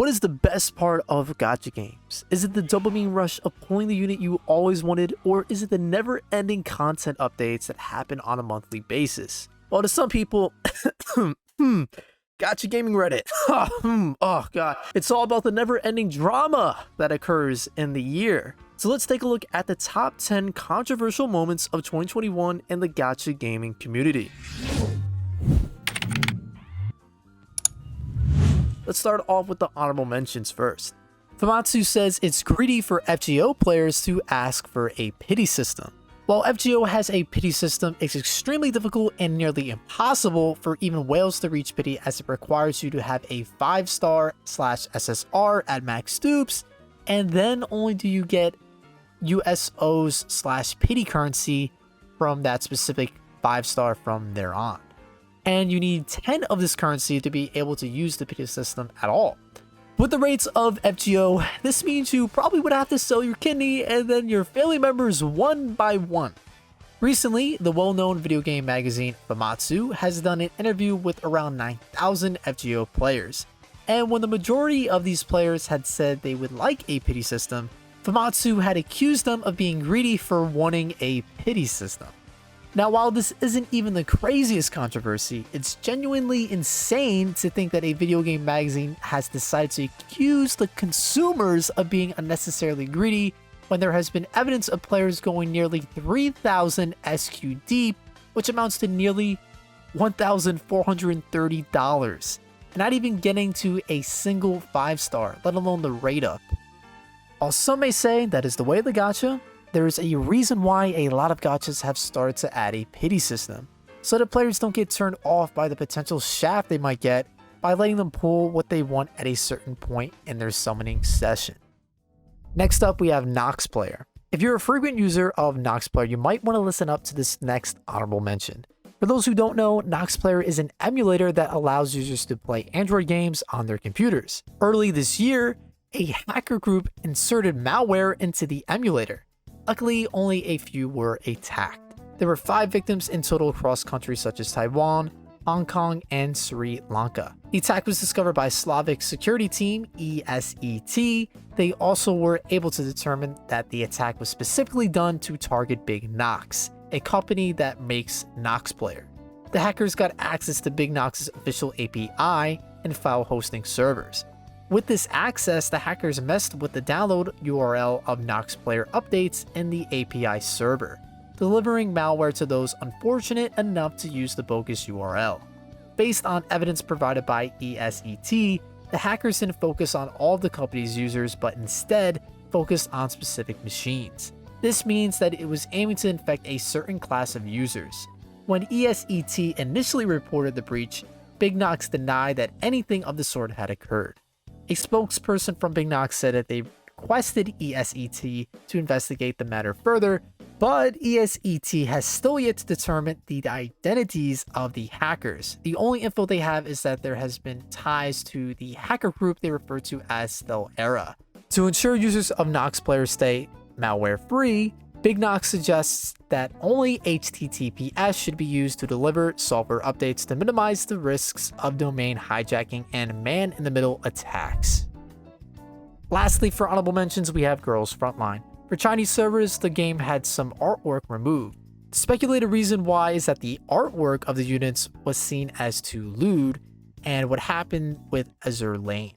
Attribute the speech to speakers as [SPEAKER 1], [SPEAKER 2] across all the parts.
[SPEAKER 1] What is the best part of gacha games? Is it the dopamine rush of pulling the unit you always wanted, or is it the never-ending content updates that happen on a monthly basis? Well, to some people, gacha gaming Reddit, oh god, it's all about the never-ending drama that occurs in the year. So let's take a look at the top 10 controversial moments of 2021 in the gacha gaming community. Let's start off with the honorable mentions first. Famitsu says it's greedy for FGO players to ask for a pity system. While FGO has a pity system, it's extremely difficult and nearly impossible for even whales to reach pity, as it requires you to have a 5-star / SSR at max dupes, and then only do you get USOs / pity currency from that specific 5-star from there on. And you need 10 of this currency to be able to use the pity system at all. With the rates of FGO, this means you probably would have to sell your kidney and then your family members one by one. Recently, the well-known video game magazine Famitsu has done an interview with around 9,000 FGO players. And when the majority of these players had said they would like a pity system, Famitsu had accused them of being greedy for wanting a pity system. Now, while this isn't even the craziest controversy, it's genuinely insane to think that a video game magazine has decided to accuse the consumers of being unnecessarily greedy when there has been evidence of players going nearly 3,000 SQ deep, which amounts to nearly $1,430, and not even getting to a single 5-star, let alone the rate up. While some may say that is the way of the gacha, there is a reason why a lot of gachas have started to add a pity system, so that players don't get turned off by the potential shaft they might get by letting them pull what they want at a certain point in their summoning session. Next up, we have Knox Player. If you're a frequent user of Knox Player, you might want to listen up to this next honorable mention. For those who don't know, Knox Player is an emulator that allows users to play Android games on their computers. Early this year, a hacker group inserted malware into the emulator. Luckily, only a few were attacked. There were 5 victims in total across countries such as Taiwan, Hong Kong, and Sri Lanka. The attack was discovered by Slavic security team ESET. They also were able to determine that the attack was specifically done to target Big Knox, a company that makes Knox Player. The hackers got access to Big Knox's official API and file hosting servers. With this access, the hackers messed with the download URL of Knox Player updates in the API server, delivering malware to those unfortunate enough to use the bogus URL. Based on evidence provided by ESET, the hackers didn't focus on all of the company's users, but instead focused on specific machines. This means that it was aiming to infect a certain class of users. When ESET initially reported the breach, Big Knox denied that anything of the sort had occurred. A spokesperson from Big Knox said that they requested ESET to investigate the matter further, but ESET has still yet to determine the identities of the hackers. The only info they have is that there has been ties to the hacker group they refer to as Stellera. To ensure users of Knox Player stay malware-free, Big Knox suggests that only HTTPS should be used to deliver software updates to minimize the risks of domain hijacking and man-in-the-middle attacks. Lastly, for honorable mentions, we have Girls Frontline. For Chinese servers, the game had some artwork removed. The speculated reason why is that the artwork of the units was seen as too lewd, and what happened with Azure Lane.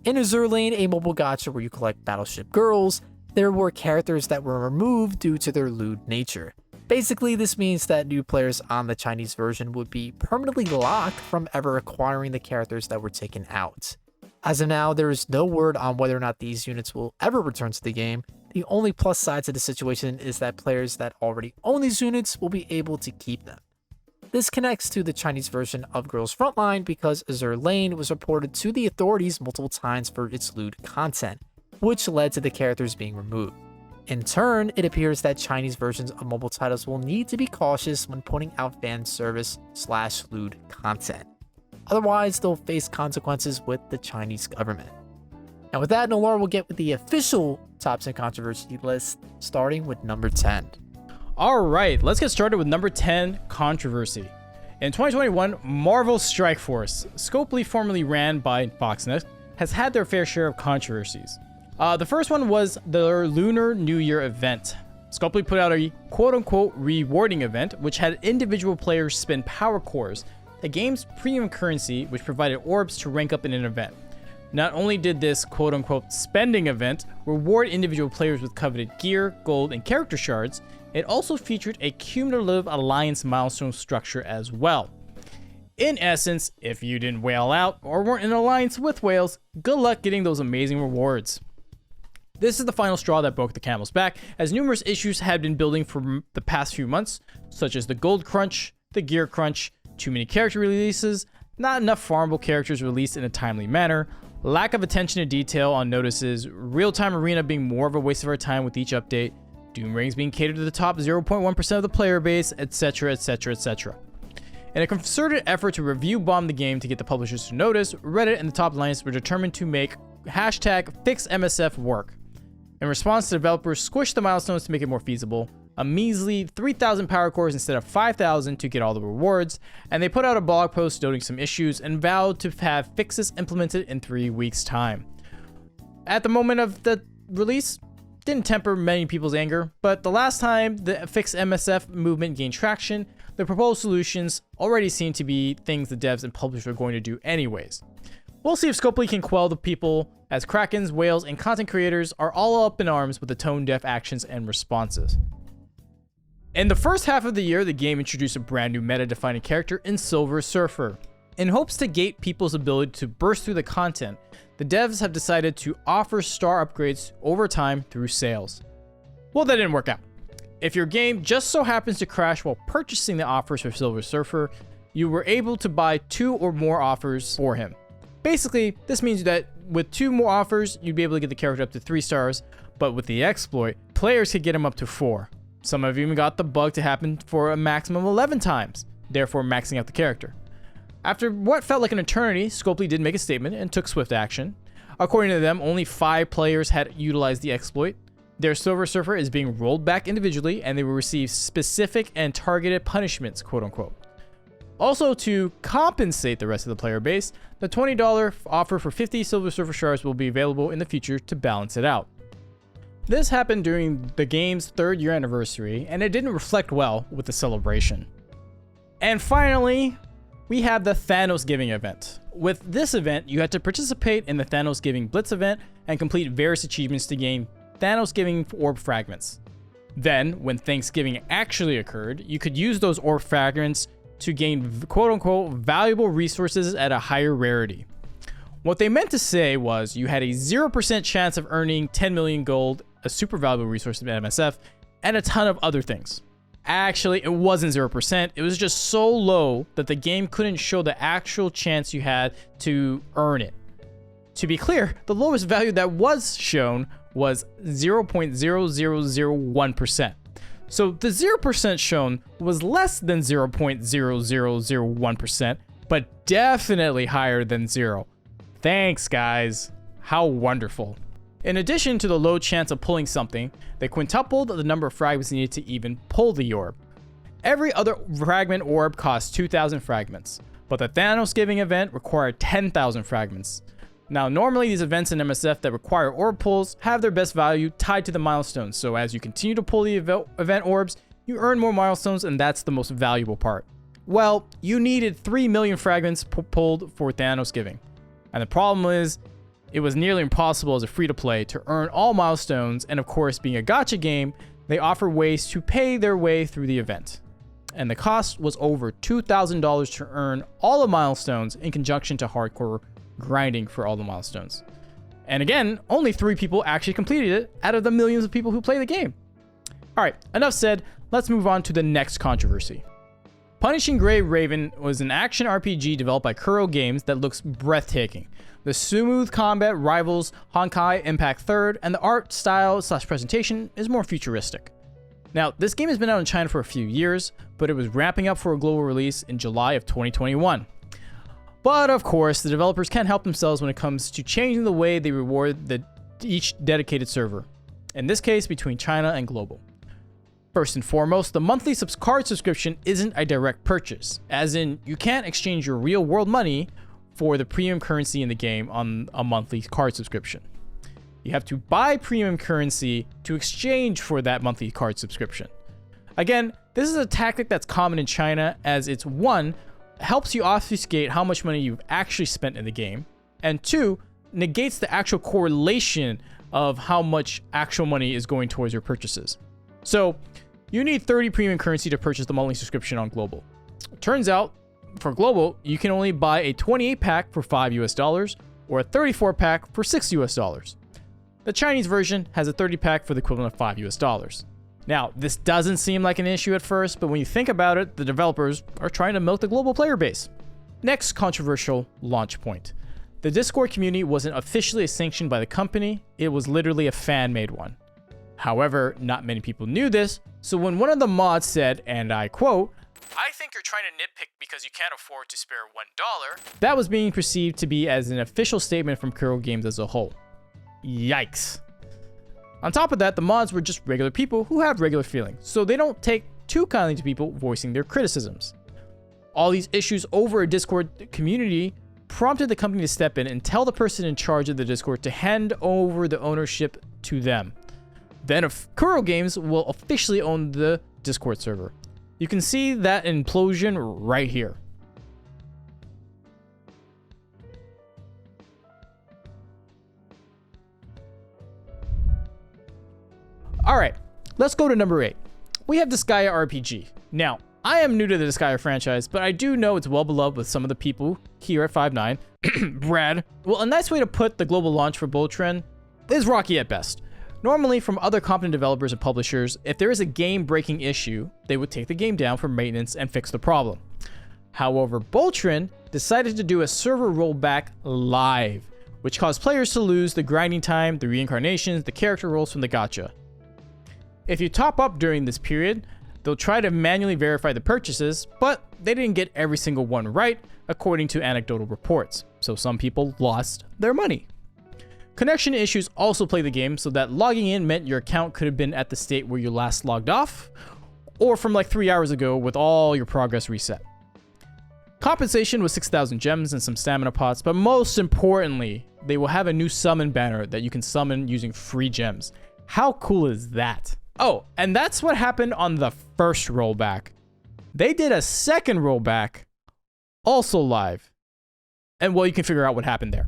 [SPEAKER 1] In Azure Lane, a mobile gacha where you collect battleship girls, there were characters that were removed due to their lewd nature. Basically, this means that new players on the Chinese version would be permanently locked from ever acquiring the characters that were taken out. As of now, there is no word on whether or not these units will ever return to the game. The only plus side to the situation is that players that already own these units will be able to keep them. This connects to the Chinese version of Girls Frontline because Azure Lane was reported to the authorities multiple times for its lewd content, which led to the characters being removed. In turn, it appears that Chinese versions of mobile titles will need to be cautious when putting out fan service / lewd content. Otherwise, they'll face consequences with the Chinese government. And with that, Nolar will get with the official top 10 controversy list, starting with number 10.
[SPEAKER 2] All right, let's get started with number 10, controversy. In 2021, Marvel Strike Force, Scopely formerly ran by Foxnet, has had their fair share of controversies. The first one was the Lunar New Year event. Scopely put out a quote-unquote rewarding event, which had individual players spend power cores, the game's premium currency, which provided orbs to rank up in an event. Not only did this quote-unquote spending event reward individual players with coveted gear, gold, and character shards, it also featured a cumulative alliance milestone structure as well. In essence, if you didn't whale out or weren't in an alliance with whales, good luck getting those amazing rewards. This is the final straw that broke the camel's back, as numerous issues had been building for the past few months, such as the gold crunch, the gear crunch, too many character releases, not enough farmable characters released in a timely manner, lack of attention to detail on notices, real-time arena being more of a waste of our time with each update, doom rings being catered to the top 0.1% of the player base, etc, etc, etc. In a concerted effort to review bomb the game to get the publishers to notice, Reddit and the top alliance were determined to make #FixMSF work. In response, the developers squished the milestones to make it more feasible, a measly 3,000 power cores instead of 5,000 to get all the rewards, and they put out a blog post noting some issues and vowed to have fixes implemented in 3 weeks' time. At the moment of the release, didn't temper many people's anger, but the last time the Fix MSF movement gained traction, the proposed solutions already seem to be things the devs and publishers are going to do anyways. We'll see if Scopely can quell the people, as Krakens, whales, and content creators are all up in arms with the tone-deaf actions and responses. In the first half of the year, the game introduced a brand new meta-defining character in Silver Surfer. In hopes to gate people's ability to burst through the content, the devs have decided to offer star upgrades over time through sales. Well, that didn't work out. If your game just so happens to crash while purchasing the offers for Silver Surfer, you were able to buy 2 or more offers for him. Basically, this means that with 2 more offers, you'd be able to get the character up to 3 stars, but with the exploit, players could get him up to 4. Some have even got the bug to happen for a maximum of 11 times, therefore maxing out the character. After what felt like an eternity, Scopely did make a statement and took swift action. According to them, only 5 players had utilized the exploit. Their Silver Surfer is being rolled back individually, and they will receive specific and targeted punishments, quote unquote. Also, to compensate the rest of the player base, the $20 offer for 50 Silver Surfer shards will be available in the future to balance it out. This happened during the game's 3rd year anniversary, and it didn't reflect well with the celebration. And finally, we have the Thanos Giving event. With this event, you had to participate in the Thanos Giving Blitz event and complete various achievements to gain Thanos Giving orb fragments. Then, when Thanksgiving actually occurred, you could use those orb fragments to gain quote-unquote valuable resources at a higher rarity. What they meant to say was you had a 0% chance of earning 10 million gold, a super valuable resource in MSF, and a ton of other things. Actually, it wasn't 0%, it was just so low that the game couldn't show the actual chance you had to earn it. To be clear, the lowest value that was shown was 0.0001%. So the 0% shown was less than 0.0001%, but definitely higher than 0. Thanks, guys. How wonderful. In addition to the low chance of pulling something, they quintupled the number of fragments needed to even pull the orb. Every other fragment orb cost 2,000 fragments, but the Thanos Giving event required 10,000 fragments. Now, normally these events in MSF that require orb pulls have their best value tied to the milestones, so as you continue to pull the event orbs, you earn more milestones, and that's the most valuable part. Well, you needed 3 million fragments pulled for Thanos Giving, and the problem is, it was nearly impossible as a free-to-play to earn all milestones, and of course, being a gacha game, they offer ways to pay their way through the event. And the cost was over $2,000 to earn all the milestones in conjunction to hardcore grinding for all the milestones. And again, only 3 people actually completed it out of the millions of people who play the game. Alright, enough said, let's move on to the next controversy. Punishing Gray Raven was an action RPG developed by Kuro Games that looks breathtaking. The smooth combat rivals Honkai Impact 3rd, and the art style / presentation is more futuristic. Now, this game has been out in China for a few years, but it was ramping up for a global release in July of 2021. But of course, the developers can't help themselves when it comes to changing the way they reward each dedicated server. In this case, between China and global. First and foremost, the monthly card subscription isn't a direct purchase, as in you can't exchange your real world money for the premium currency in the game on a monthly card subscription. You have to buy premium currency to exchange for that monthly card subscription. Again, this is a tactic that's common in China, as it's one, helps you obfuscate how much money you've actually spent in the game, and two, negates the actual correlation of how much actual money is going towards your purchases. So you need 30 premium currency to purchase the monthly subscription on Global. It turns out, for Global, you can only buy a 28 pack for $5 or a 34 pack for $6. The Chinese version has a 30 pack for the equivalent of $5. Now, this doesn't seem like an issue at first, but when you think about it, the developers are trying to milk the global player base. Next controversial launch point. The Discord community wasn't officially sanctioned by the company, it was literally a fan-made one. However, not many people knew this, so when one of the mods said, and I quote, "I think you're trying to nitpick because you can't afford to spare $1, that was being perceived to be as an official statement from Kuro Games as a whole. Yikes. On top of that, the mods were just regular people who have regular feelings, so they don't take too kindly to people voicing their criticisms. All these issues over a Discord community prompted the company to step in and tell the person in charge of the Discord to hand over the ownership to them. Then Kuro Games will officially own the Discord server. You can see that implosion right here. Alright, let's go to number 8. We have Disgaea RPG. Now, I am new to the Disgaea franchise, but I do know it's well beloved with some of the people here at 5.9. Brad. Well, a nice way to put the global launch for Bullet Trend is rocky at best. Normally, from other competent developers and publishers, if there is a game-breaking issue, they would take the game down for maintenance and fix the problem. However, Bullet Trend decided to do a server rollback live, which caused players to lose the grinding time, the reincarnations, the character roles from the gacha. If you top up during this period, they'll try to manually verify the purchases, but they didn't get every single one right, according to anecdotal reports, so some people lost their money. Connection issues also play the game, so that logging in meant your account could have been at the state where you last logged off, or from like 3 hours ago with all your progress reset. Compensation was 6,000 gems and some stamina pots, but most importantly, they will have a new summon banner that you can summon using free gems. How cool is that? Oh, and that's what happened on the first rollback. They did a second rollback, also live. And well, you can figure out what happened there.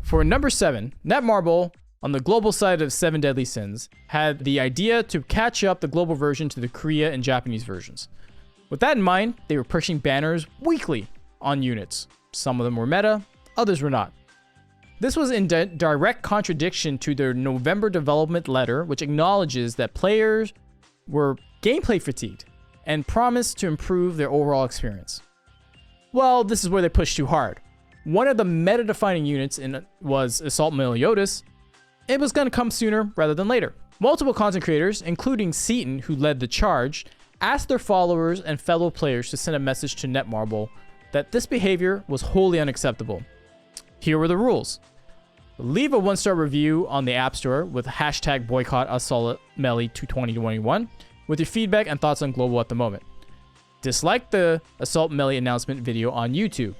[SPEAKER 2] For number 7, Netmarble, on the global side of 7 Deadly Sins, had the idea to catch up the global version to the Korea and Japanese versions. With that in mind, they were pushing banners weekly on units. Some of them were meta, others were not. This was in direct contradiction to their November development letter, which acknowledges that players were gameplay fatigued and promised to improve their overall experience. Well, this is where they pushed too hard. One of the meta-defining units was Assault Meliodas. It was going to come sooner rather than later. Multiple content creators, including Seaton, who led the charge, asked their followers and fellow players to send a message to Netmarble that this behavior was wholly unacceptable. Here were the rules. Leave a 1-star review on the App Store with hashtag boycott Assault Melee 2021 with your feedback and thoughts on global at the moment. Dislike the Assault Melee announcement video on YouTube.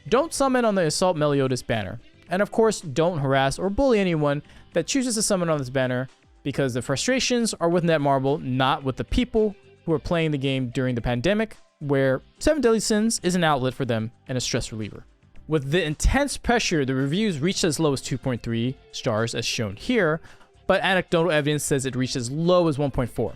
[SPEAKER 2] Don't summon on the Assault Meliodas banner. And of course, don't harass or bully anyone that chooses to summon on this banner, because the frustrations are with Netmarble, not with the people who are playing the game during the pandemic, where 7 Deadly Sins is an outlet for them and a stress reliever. With the intense pressure, the reviews reached as low as 2.3 stars as shown here, but anecdotal evidence says it reached as low as 1.4.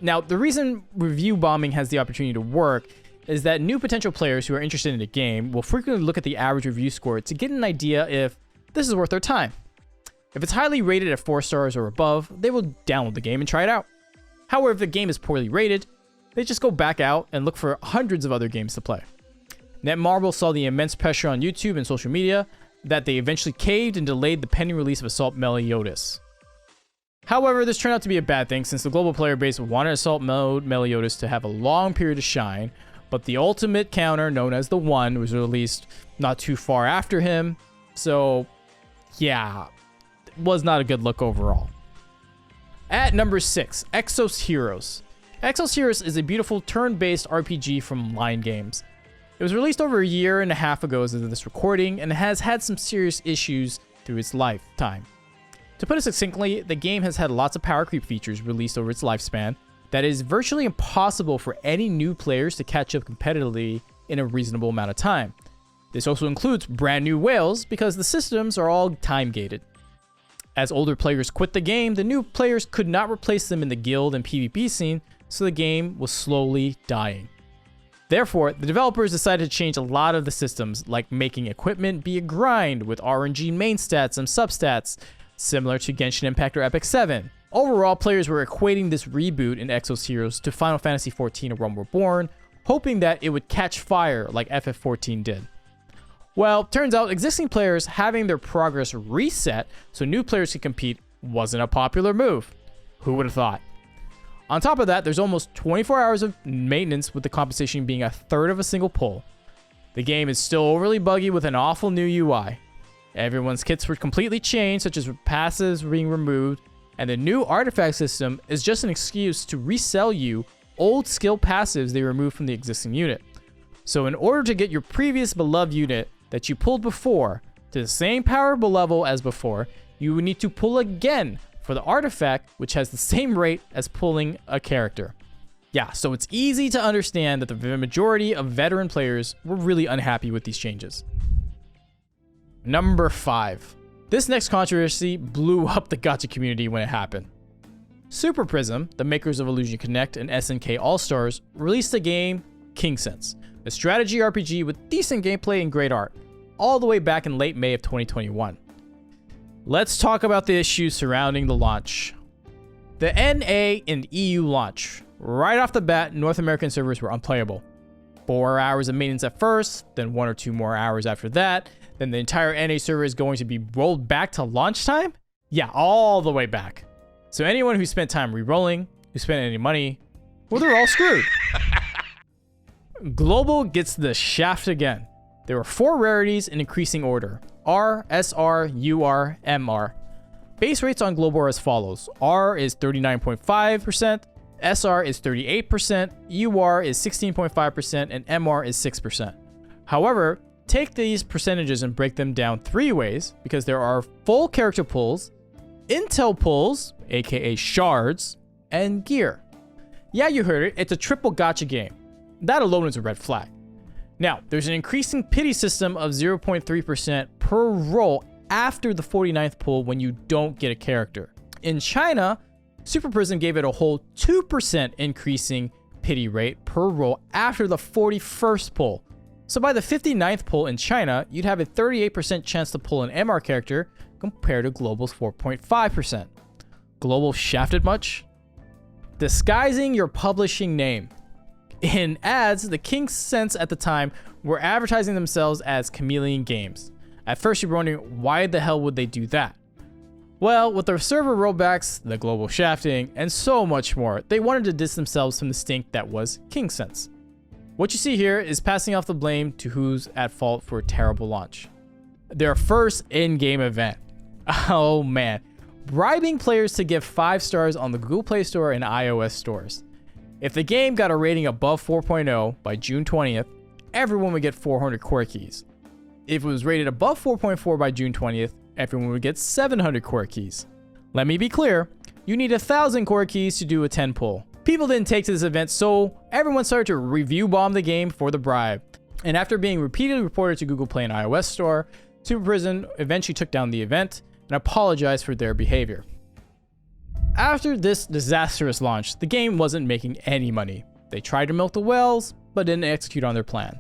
[SPEAKER 2] Now, the reason review bombing has the opportunity to work is that new potential players who are interested in the game will frequently look at the average review score to get an idea if this is worth their time. If it's highly rated at 4 stars or above, they will download the game and try it out. However, if the game is poorly rated, they just go back out and look for hundreds of other games to play. Netmarble saw the immense pressure on YouTube and social media that they eventually caved and delayed the pending release of Assault Meliodas. However, this turned out to be a bad thing since the global player base wanted Assault Mode Meliodas to have a long period to shine, but the ultimate counter, known as the One, was released not too far after him, so yeah, it was not a good look overall. At number 6, Exos Heroes. Exos Heroes is a beautiful turn-based RPG from Line Games. It was released over a year and a half ago as of this recording, and has had some serious issues through its lifetime. To put it succinctly, the game has had lots of power creep features released over its lifespan that is virtually impossible for any new players to catch up competitively in a reasonable amount of time. This also includes brand new whales because the systems are all time gated. As older players quit the game, the new players could not replace them in the guild and PvP scene, so the game was slowly dying. Therefore, the developers decided to change a lot of the systems, like making equipment be a grind with RNG main stats and substats, similar to Genshin Impact or Epic 7. Overall, players were equating this reboot in Exos Heroes to Final Fantasy XIV: A Realm Reborn, hoping that it would catch fire like FF14 did. Well, turns out existing players having their progress reset so new players could compete wasn't a popular move. Who would have thought? On top of that, there's almost 24 hours of maintenance, with the compensation being a third of a single pull. The game is still overly buggy with an awful new UI. Everyone's kits were completely changed, such as passives being removed, and the new artifact system is just an excuse to resell you old skill passives they removed from the existing unit. So in order to get your previous beloved unit that you pulled before to the same powerful level as before, you would need to pull again for the artifact, which has the same rate as pulling a character. Yeah, so it's easy to understand that the majority of veteran players were really unhappy with these changes. Number 5. This next controversy blew up the gacha community when it happened. Super Prism, the makers of Illusion Connect and SNK All-Stars, released the game King Sense, a strategy RPG with decent gameplay and great art, all the way back in late May of 2021. Let's talk about the issues surrounding the launch. The NA and EU launch. Right off the bat, North American servers were unplayable. 4 hours of maintenance at first, then 1 or 2 more hours after that, then the entire NA server is going to be rolled back to launch time? Yeah, all the way back. So anyone who spent time re-rolling, who spent any money, well, they're all screwed. Global gets the shaft again. There were 4 rarities in increasing order: R, SR, UR, MR. Base rates on Global are as follows: R is 39.5%, SR is 38%, UR is 16.5%, and MR is 6%. However, take these percentages and break them down 3 ways, because there are full character pulls, intel pulls, aka shards, and gear. Yeah, you heard it, it's a triple gacha game. That alone is a red flag. Now, there's an increasing pity system of 0.3% per roll after the 49th pull when you don't get a character. In China, Super Prism gave it a whole 2% increasing pity rate per roll after the 41st pull. So by the 59th pull in China, you'd have a 38% chance to pull an MR character compared to Global's 4.5%. Global shafted much? Disguising your publishing name. In ads, the King Sense at the time were advertising themselves as Chameleon Games. At first you're wondering, why the hell would they do that? Well, with their server rollbacks, the global shafting, and so much more, they wanted to distance themselves from the stink that was King Sense. What you see here is passing off the blame to who's at fault for a terrible launch. Their first in-game event. Oh man. Bribing players to give 5 stars on the Google Play Store and iOS stores. If the game got a rating above 4.0 by June 20th, everyone would get 400 core keys. If it was rated above 4.4 by June 20th, everyone would get 700 core keys. Let me be clear, you need 1,000 core keys to do a 10 pull. People didn't take to this event, so everyone started to review bomb the game for the bribe. And after being repeatedly reported to Google Play and iOS Store, Super Prism eventually took down the event and apologized for their behavior. After this disastrous launch, the game wasn't making any money. They tried to milk the whales, but didn't execute on their plan.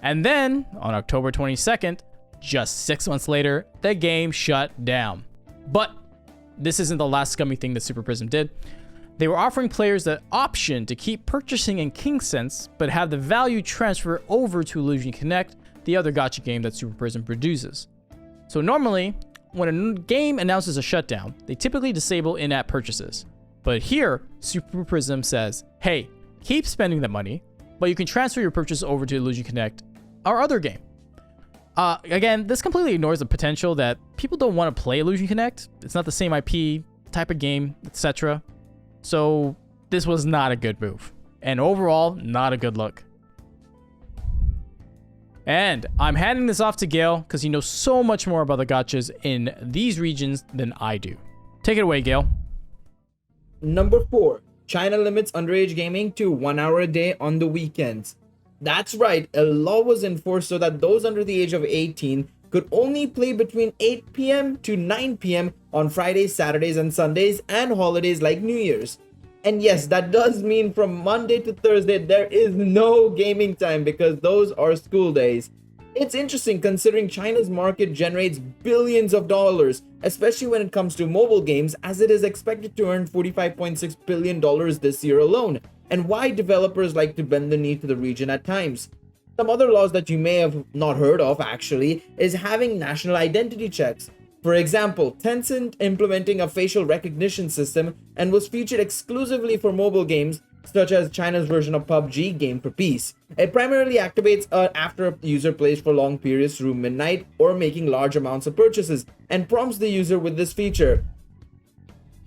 [SPEAKER 2] And then, on October 22nd, just 6 months later, the game shut down. But this isn't the last scummy thing that Super Prism did. They were offering players the option to keep purchasing in King Sense, but have the value transfer over to Illusion Connect, the other gacha game that Super Prism produces. So normally, when a game announces a shutdown, they typically disable in-app purchases. But here, Super Prism says, hey, keep spending the money, but you can transfer your purchase over to Illusion Connect, our other game. Again, this completely ignores the potential that people don't want to play Illusion Connect. It's not the same IP, type of game, etc. So this was not a good move. And overall, not a good look. And I'm handing this off to Gale because he knows so much more about the gachas in these regions than I do. Take it away, Gale.
[SPEAKER 3] Number 4. China limits underage gaming to 1 hour a day on the weekends. That's right, a law was enforced so that those under the age of 18 could only play between 8 p.m. to 9 p.m. on Fridays, Saturdays, and Sundays, and holidays like New Year's. And yes, that does mean from Monday to Thursday, there is no gaming time because those are school days. It's interesting considering China's market generates billions of dollars, especially when it comes to mobile games, as it is expected to earn $45.6 billion this year alone, and why developers like to bend the knee to the region at times. Some other laws that you may have not heard of actually is having national identity checks. For example, Tencent implementing a facial recognition system and was featured exclusively for mobile games such as China's version of PUBG, Game for Peace. It primarily activates after a user plays for long periods through midnight or making large amounts of purchases and prompts the user with this feature.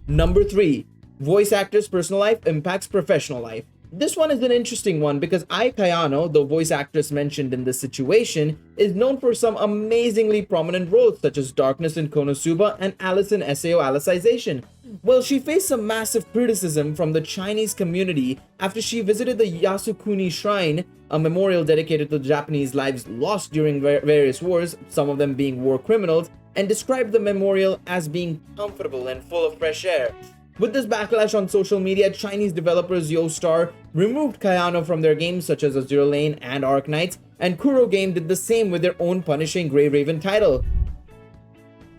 [SPEAKER 3] Number 3. Voice actors' personal life impacts professional life. This one is an interesting one because Ai Kayano, the voice actress mentioned in this situation, is known for some amazingly prominent roles such as Darkness in Konosuba and Alice in SAO Alicization. Well, she faced some massive criticism from the Chinese community after she visited the Yasukuni Shrine, a memorial dedicated to Japanese lives lost during various wars, some of them being war criminals, and described the memorial as being comfortable and full of fresh air. With this backlash on social media, Chinese developers YoStar removed Kayano from their games such as Azure Lane and Arc Knights, and Kuro Game did the same with their own punishing Grey Raven title.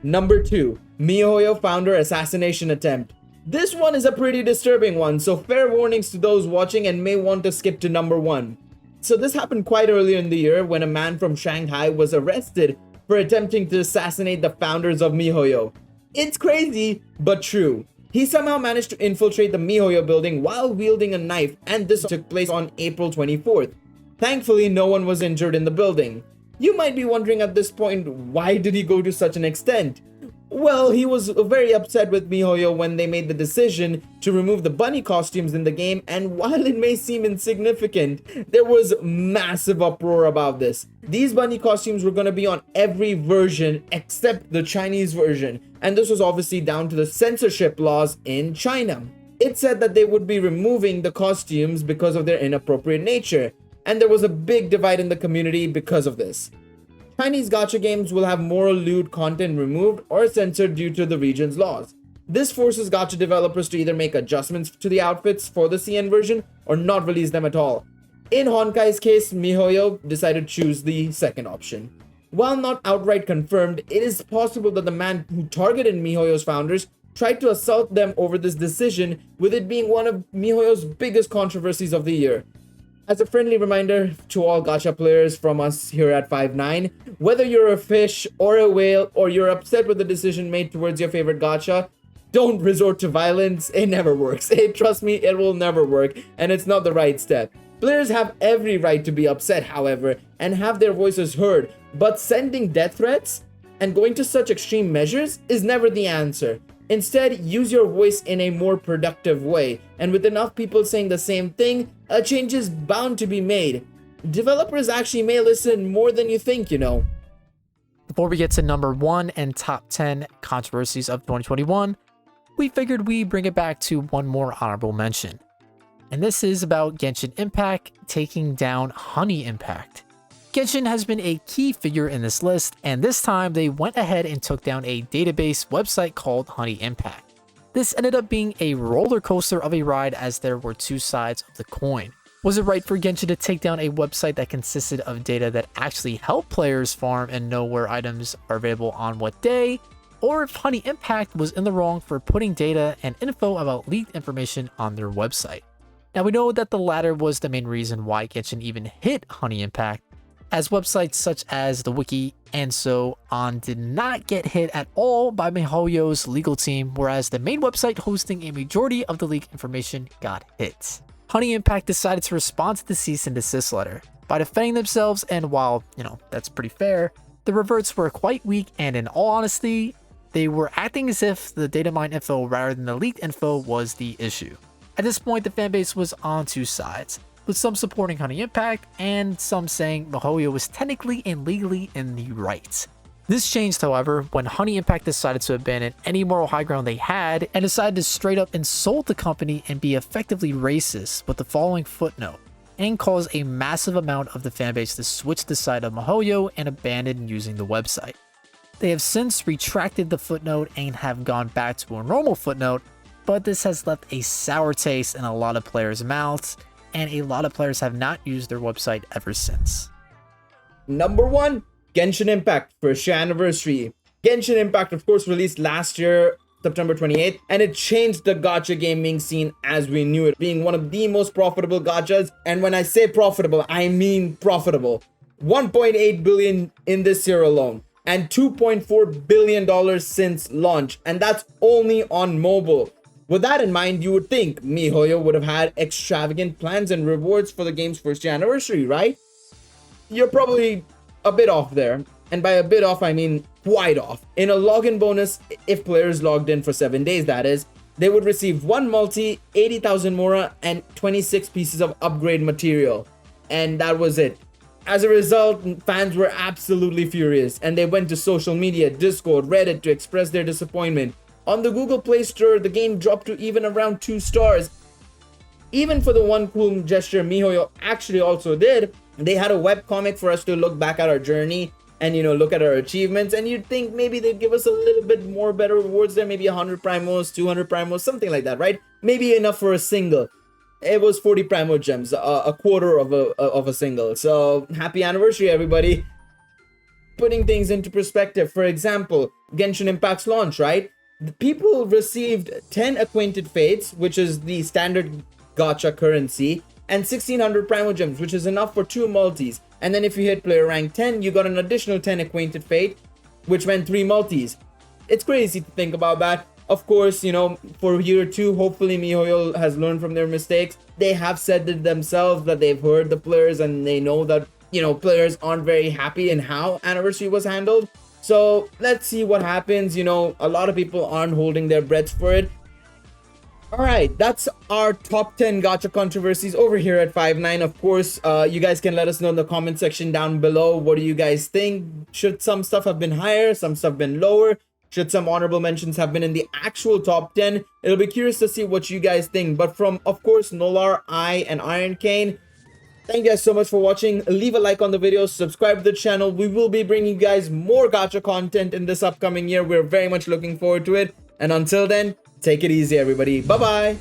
[SPEAKER 3] Number 2. Mihoyo founder assassination attempt. This one is a pretty disturbing one, so fair warnings to those watching and may want to skip to number 1. So this happened quite earlier in the year when a man from Shanghai was arrested for attempting to assassinate the founders of Mihoyo. It's crazy, but true. He somehow managed to infiltrate the Mihoyo building while wielding a knife, and this took place on April 24th. Thankfully, no one was injured in the building. You might be wondering at this point, why did he go to such an extent? Well, he was very upset with Mihoyo when they made the decision to remove the bunny costumes in the game, and while it may seem insignificant, there was massive uproar about this. These bunny costumes were going to be on every version except the Chinese version, and this was obviously down to the censorship laws in China. It said that they would be removing the costumes because of their inappropriate nature, and there was a big divide in the community because of this. Chinese gacha games will have more lewd content removed or censored due to the region's laws. This forces gacha developers to either make adjustments to the outfits for the CN version or not release them at all. In Honkai's case, Mihoyo decided to choose the second option. While not outright confirmed, it is possible that the man who targeted Mihoyo's founders tried to assault them over this decision, with it being one of Mihoyo's biggest controversies of the year. As a friendly reminder to all gacha players from us here at 5-9, whether you're a fish or a whale or you're upset with the decision made towards your favorite gacha, don't resort to violence. It never works. Trust me, it will never work, and it's not the right step. Players have every right to be upset, however, and have their voices heard, but sending death threats and going to such extreme measures is never the answer. Instead, use your voice in a more productive way, and with enough people saying the same thing, a change is bound to be made. Developers actually may listen more than you think, you know.
[SPEAKER 1] Before we get to number 1 and top 10 controversies of 2021, we figured we'd bring it back to one more honorable mention. And this is about Genshin Impact taking down Honey Impact. Genshin has been a key figure in this list, and this time they went ahead and took down a database website called Honey Impact. This ended up being a roller coaster of a ride, as there were two sides of the coin. Was it right for Genshin to take down a website that consisted of data that actually helped players farm and know where items are available on what day? Or if Honey Impact was in the wrong for putting data and info about leaked information on their website? Now we know that the latter was the main reason why Genshin even hit Honey Impact, as websites such as the Wiki and so on did not get hit at all by Mihoyo's legal team, whereas the main website hosting a majority of the leaked information got hit. Honey Impact decided to respond to the cease and desist letter by defending themselves, and while, that's pretty fair, the reverts were quite weak, and in all honesty, they were acting as if the data mine info rather than the leaked info was the issue. At this point, the fanbase was on two sides. with some supporting Honey Impact and some saying Mihoyo was technically and legally in the right. This changed, however, when Honey Impact decided to abandon any moral high ground they had and decided to straight up insult the company and be effectively racist with the following footnote, and cause a massive amount of the fanbase to switch the side of Mihoyo and abandon using the website. They have since retracted the footnote and have gone back to a normal footnote, but this has left a sour taste in a lot of players' mouths, and a lot of players have not used their website ever since.
[SPEAKER 3] Number 1, Genshin Impact first year anniversary. Genshin Impact, of course, released last year, September 28th, and it changed the gacha gaming scene as we knew it, being one of the most profitable gachas. And when I say profitable, I mean profitable. 1.8 billion in this year alone, and $2.4 billion since launch, and that's only on mobile. With that in mind, you would think Mihoyo would have had extravagant plans and rewards for the game's first year anniversary, right? You're probably a bit off there. And by a bit off, I mean quite off. In a login bonus, if players logged in for 7 days, that is, they would receive 1 multi, 80,000 mora, and 26 pieces of upgrade material. And that was it. As a result, fans were absolutely furious, and they went to social media, Discord, Reddit to express their disappointment. On the Google Play Store, the game dropped to even around 2 stars. Even for the one cool gesture Mihoyo actually also did, they had a webcomic for us to look back at our journey and, you know, look at our achievements, and you'd think maybe they'd give us a little bit more better rewards there, maybe 100 primos, 200 primos, something like that, right? Maybe enough for a single. It was 40 primo gems, a quarter of a single. So happy anniversary, everybody. Putting things into perspective, for example, Genshin Impact's launch, right? The people received 10 acquainted fates, which is the standard gacha currency, and 1600 primo gems, which is enough for 2 multis. And then if you hit player rank 10, you got an additional 10 acquainted fate, which meant 3 multis. It's crazy to think about that. Of course, you know, for year 2, hopefully Mihoyo has learned from their mistakes. They have said it themselves that they've heard the players and they know that, you know, players aren't very happy in how anniversary was handled. So let's see what happens. You know, a lot of people aren't holding their breaths for it. Alright, that's our top 10 gacha controversies over here at 5-9. Of course, you guys can let us know in the comment section down below. What do you guys think? Should some stuff have been higher? Some stuff been lower? Should some honorable mentions have been in the actual top 10? It'll be curious to see what you guys think. But from, of course, Nolar, and Ironcane, thank you guys so much for watching. Leave a like on the video, subscribe to the channel. We will be bringing you guys more gacha content in this upcoming year. We're very much looking forward to it. And until then, take it easy, everybody. Bye-bye.